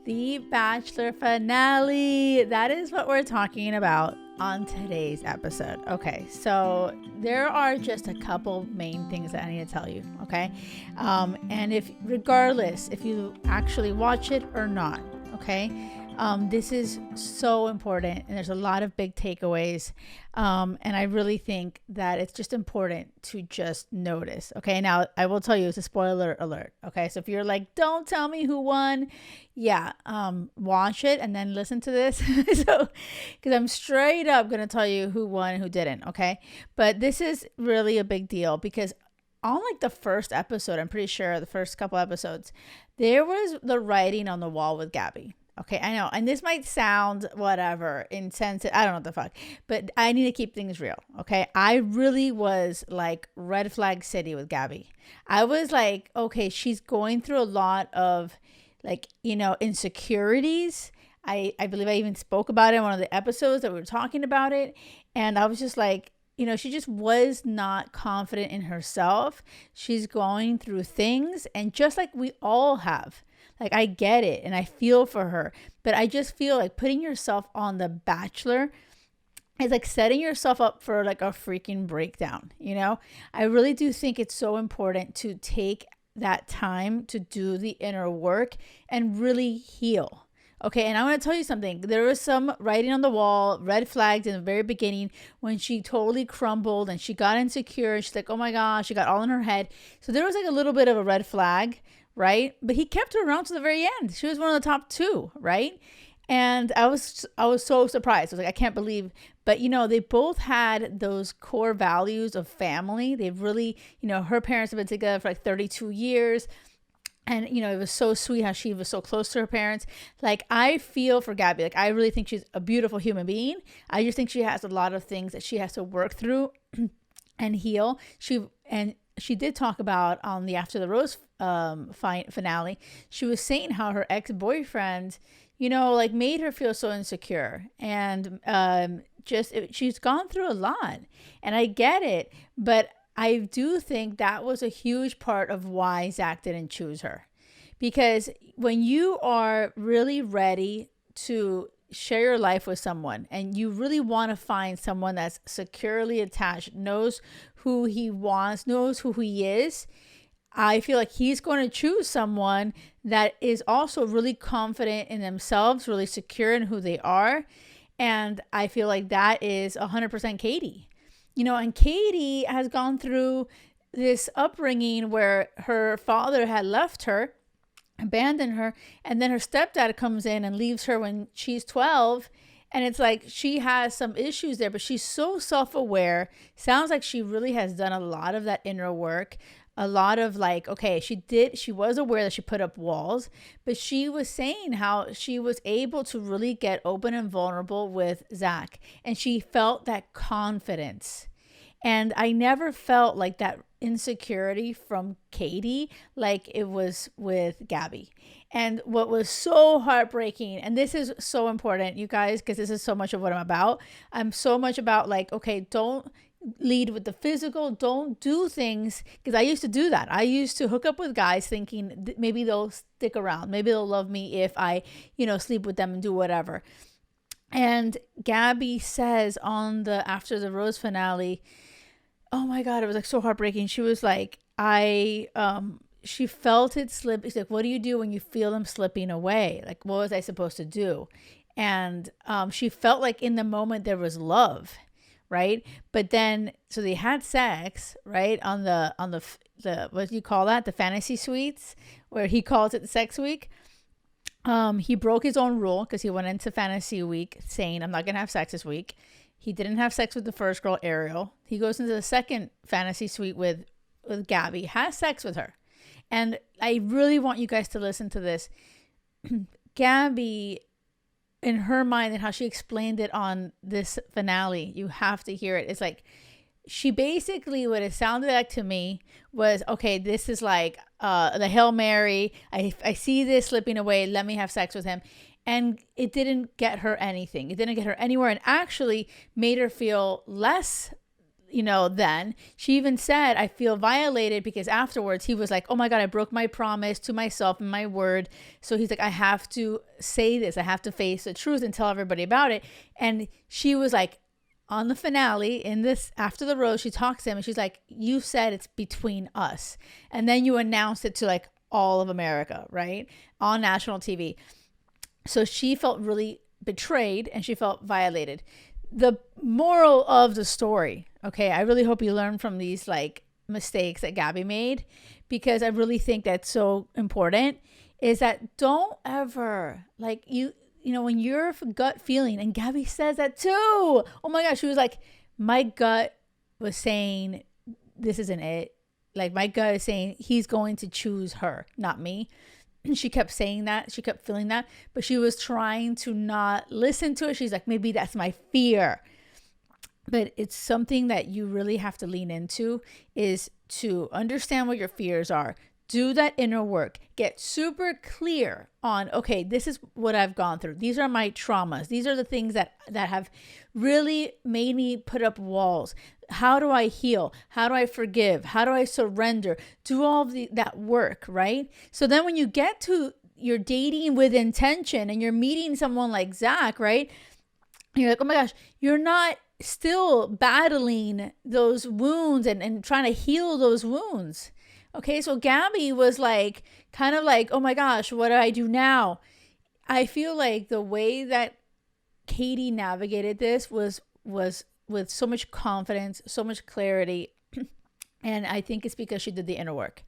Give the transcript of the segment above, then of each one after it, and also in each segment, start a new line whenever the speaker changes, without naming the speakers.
The Bachelor finale. That is what we're talking about on today's episode. Okay, so there are just a couple main things that I need to tell you, okay? And regardless if you actually watch it or not, okay? This is so important, and there's a lot of big takeaways. And I really think that it's just important to just notice. Okay, now I will tell you, it's a spoiler alert. Okay, so if you're like, don't tell me who won, watch it and then listen to this. So, because I'm straight up gonna tell you who won and who didn't. Okay, but this is really a big deal because on like the first episode, I'm pretty sure the first couple episodes, there was the writing on the wall with Gabi. Okay, I know. And this might sound whatever, insensitive. I don't know what the fuck. But I need to keep things real. Okay. I really was like red flag city with Gabi. I was like, okay, she's going through a lot of like, insecurities. I believe I even spoke about it in one of the episodes that we were talking about it. And I was just like, she just was not confident in herself. She's going through things. And just like we all have. Like, I get it and I feel for her, but I just feel like putting yourself on The Bachelor is like setting yourself up for like a freaking breakdown. I really do think it's so important to take that time to do the inner work and really heal. Okay, and I want to tell you something. There was some writing on the wall, red flags in the very beginning when she totally crumbled and she got insecure. She's like, oh my gosh, she got all in her head. So there was like a little bit of a red flag, right? But he kept her around to the very end. She was one of the top 2, right? And I was so surprised. I was like, I can't believe. But they both had those core values of family. They've really, her parents have been together for like 32 years. And, it was so sweet how she was so close to her parents. Like, I feel for Gabi. Like, I really think she's a beautiful human being. I just think she has a lot of things that she has to work through and heal. She did talk about on the After the Rose finale, she was saying how her ex-boyfriend, made her feel so insecure. And she's gone through a lot. And I get it. But I do think that was a huge part of why Zach didn't choose her. Because when you are really ready to share your life with someone and you really want to find someone that's securely attached, knows who he wants, knows who he is, I feel like he's going to choose someone that is also really confident in themselves, really secure in who they are. And I feel like that is 100% Kaity. And Kaity has gone through this upbringing where her father had left her, abandoned her, and then her stepdad comes in and leaves her when she's 12. And it's like she has some issues there, but she's so self-aware. Sounds like she really has done a lot of that inner work. A lot of like, okay, she was aware that she put up walls, but she was saying how she was able to really get open and vulnerable with Zach. And she felt that confidence. And I never felt like that insecurity from Kaity like it was with Gabi. And what was so heartbreaking, and this is so important, you guys, because this is so much of what I'm about. I'm so much about like, okay, don't lead with the physical, don't do things, because I used to do that. I used to hook up with guys thinking maybe they'll stick around, maybe they'll love me if I sleep with them and do whatever. And Gabi says on the After the Rose finale, oh my god, it was like so heartbreaking. She was like, she felt it slip. She's like, what do you do when you feel them slipping away? Like, what was I supposed to do? And she felt like in the moment there was love, right? But then, so they had sex, right? On the what do you call that? The fantasy suites, where he calls it the sex week. He broke his own rule because he went into fantasy week saying, I'm not going to have sex this week. He didn't have sex with the first girl, Ariel. He goes into the second fantasy suite with Gabi, has sex with her. And I really want you guys to listen to this. Gabi, in her mind and how she explained it on this finale, you have to hear it. It's like, she basically, what it sounded like to me was, okay, this is like the Hail Mary. I see this slipping away. Let me have sex with him. And it didn't get her anything. It didn't get her anywhere, and actually made her feel less, then she even said, I feel violated, because afterwards he was like, oh my God, I broke my promise to myself and my word. So he's like, I have to say this. I have to face the truth and tell everybody about it. And she was like, on the finale in this, after the rose, she talks to him and she's like, you said it's between us. And then you announced it to like all of America, right? On national TV. So she felt really betrayed and she felt violated. The moral of the story, okay, I really hope you learn from these like mistakes that Gabi made, because I really think that's so important, is that don't ever like when your gut feeling, and Gabi says that too. Oh my gosh, she was like, my gut was saying this isn't it. Like my gut is saying he's going to choose her, not me. She kept saying that. She kept feeling that. But she was trying to not listen to it. She's like, maybe that's my fear. But it's something that you really have to lean into, is to understand what your fears are. Do that inner work. Get super clear on, okay, this is what I've gone through. These are my traumas. These are the things that have really made me put up walls. How do I heal? How do I forgive? How do I surrender? Do all of that work, right? So then when you get to you're dating with intention and you're meeting someone like Zach, right? You're like, oh my gosh, you're not still battling those wounds and trying to heal those wounds. Okay, so Gabi was like, kind of like, oh my gosh, what do I do now? I feel like the way that Kaity navigated this was with so much confidence, so much clarity. And I think it's because she did the inner work.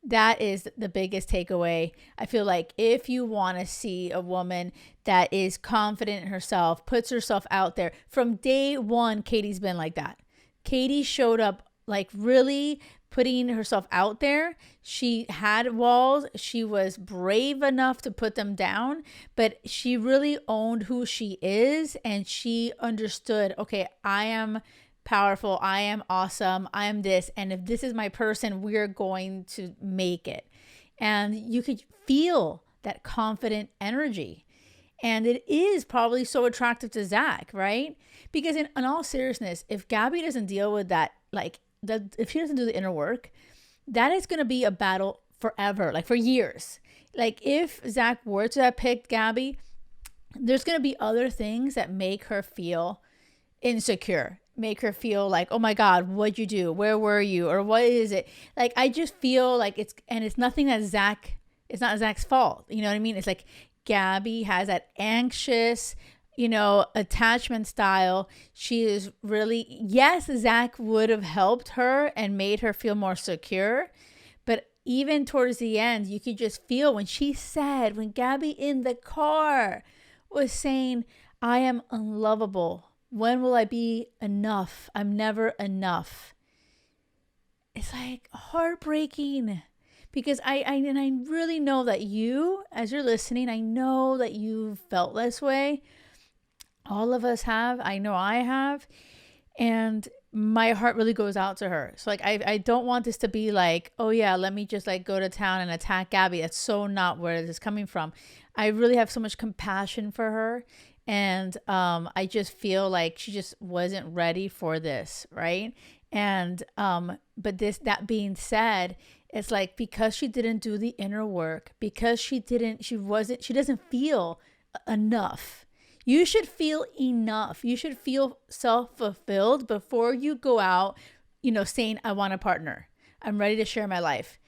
That is the biggest takeaway. I feel like if you want to see a woman that is confident in herself, puts herself out there, from day one, Katie's been like that. Kaity showed up like really putting herself out there. She had walls. She was brave enough to put them down, but she really owned who she is. And she understood, okay, I am powerful. I am awesome. I am this. And if this is my person, we're going to make it. And you could feel that confident energy. And it is probably so attractive to Zach, right? Because in all seriousness, if Gabi doesn't deal with that, if she doesn't do the inner work, that is going to be a battle forever, like for years. Like if Zach were to have picked Gabi, there's going to be other things that make her feel insecure, make her feel like, oh my God, what'd you do? Where were you? Or what is it? Like, I just feel like it's nothing that it's not Zach's fault. You know what I mean? It's like Gabi has that anxious, attachment style. She is really, yes, Zach would have helped her and made her feel more secure. But even towards the end, you could just feel when Gabi in the car was saying, I am unlovable. When will I be enough? I'm never enough. It's like heartbreaking. Because I really know that you, as you're listening, I know that you felt this way. All of us have. I know I have. And my heart really goes out to her. So like, I don't want this to be like, oh yeah, let me just like go to town and attack Gabi. That's so not where this is coming from. I really have so much compassion for her. And I just feel like she just wasn't ready for this, right? And but that being said, it's like, because she didn't do the inner work, because she doesn't feel enough. You should feel enough. You should feel self-fulfilled before you go out, saying, I want a partner. I'm ready to share my life.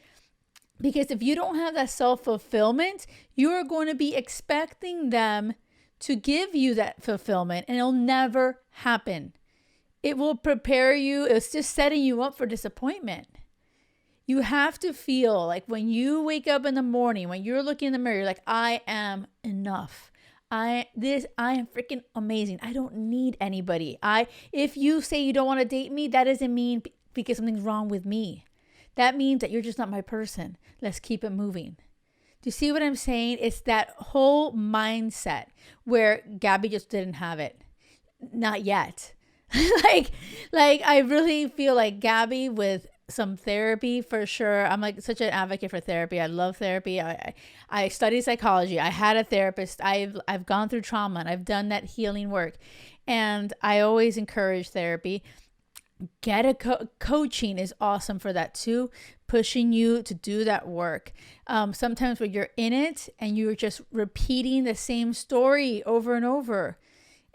Because if you don't have that self-fulfillment, you are going to be expecting them to give you that fulfillment, and it'll never happen. It will prepare you. It's just setting you up for disappointment. You have to feel like when you wake up in the morning, when you're looking in the mirror, you're like, I am enough. I am freaking amazing. I don't need anybody. If you say you don't want to date me, that doesn't mean because something's wrong with me. That means that you're just not my person. Let's keep it moving. Do you see what I'm saying? It's that whole mindset where Gabi just didn't have it. Not yet. like I really feel like Gabi with some therapy for sure. I'm like such an advocate for therapy. I love therapy. I study psychology. I had a therapist. I've gone through trauma and I've done that healing work. And I always encourage therapy. Get a coaching is awesome for that too, pushing you to do that work. Sometimes when you're in it and you're just repeating the same story over and over,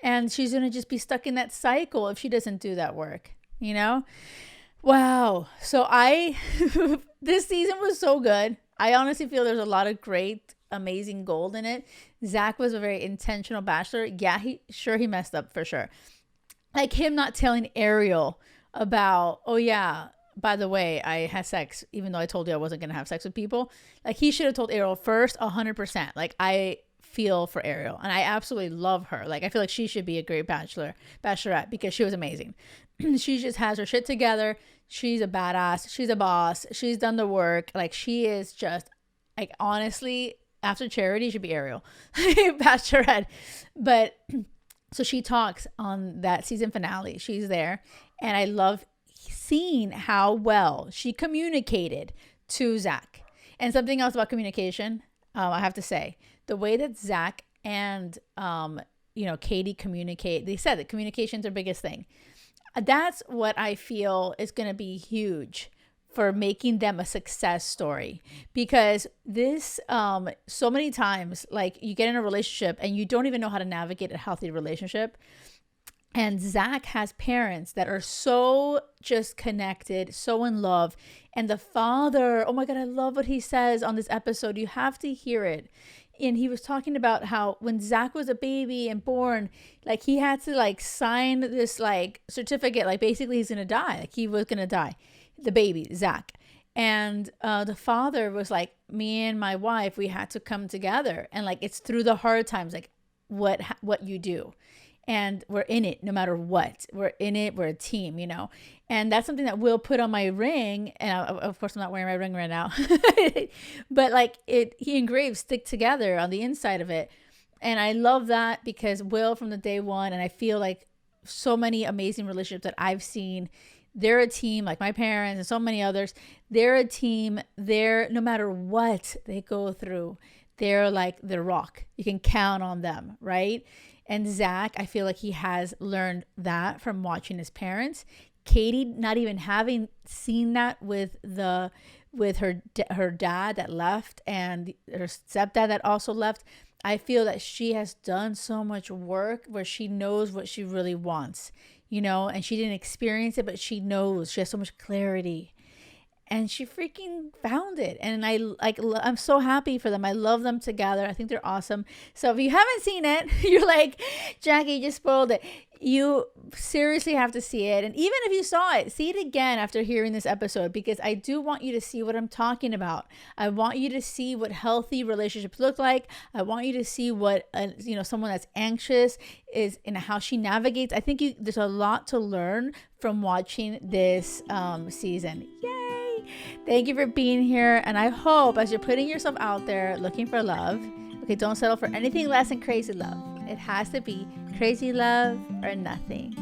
and she's going to just be stuck in that cycle if she doesn't do that work, Wow. So this season was so good. I honestly feel there's a lot of great, amazing gold in it. Zach was a very intentional bachelor. Yeah, he messed up for sure. Like him not telling Ariel about, oh yeah, by the way, I had sex, even though I told you I wasn't going to have sex with people. Like he should have told Ariel first, 100%. Like I feel for Ariel and I absolutely love her. Like I feel like she should be a great bachelorette because she was amazing. She just has her shit together. She's a badass. She's a boss. She's done the work. Like she is just, like, honestly, after Charity should be Ariel, bachelorette. But so she talks on that season finale. She's there. And I love seeing how well she communicated to Zach. And something else about communication, I have to say, the way that Zach and, Kaity communicate, they said that communication's their biggest thing. That's what I feel is going to be huge for making them a success story, because this, so many times, like you get in a relationship and you don't even know how to navigate a healthy relationship. And Zach has parents that are so just connected, so in love. And the father, oh my God, I love what he says on this episode. You have to hear it. And he was talking about how when Zach was a baby and born, like he had to like sign this like certificate, like basically he's going to die. Like he was going to die, the baby, Zach. And the father was like, me and my wife, we had to come together. And like, it's through the hard times, like what you do. And we're in it no matter what. We're in it. We're a team, And that's something that Will put on my ring. And of course, I'm not wearing my ring right now. But like he engraved stick together on the inside of it. And I love that because Will from the day one, and I feel like so many amazing relationships that I've seen, they're a team, like my parents and so many others. They're a team. They're, no matter what they go through, they're like the rock. You can count on them, right? And Zach, I feel like he has learned that from watching his parents. Kaity, not even having seen that with her dad that left and her stepdad that also left. I feel that she has done so much work where she knows what she really wants, and she didn't experience it, but she knows. She has so much clarity. And she freaking found it. And I'm so happy for them. I love them together. I think they're awesome. So if you haven't seen it, you're like, Jackie, you just spoiled it. You seriously have to see it. And even if you saw it, see it again after hearing this episode, because I do want you to see what I'm talking about. I want you to see what healthy relationships look like. I want you to see what, someone that's anxious is and how she navigates. I think there's a lot to learn from watching this season. Yay! Thank you for being here. And I hope as you're putting yourself out there looking for love, okay, don't settle for anything less than crazy love. It has to be crazy love or nothing.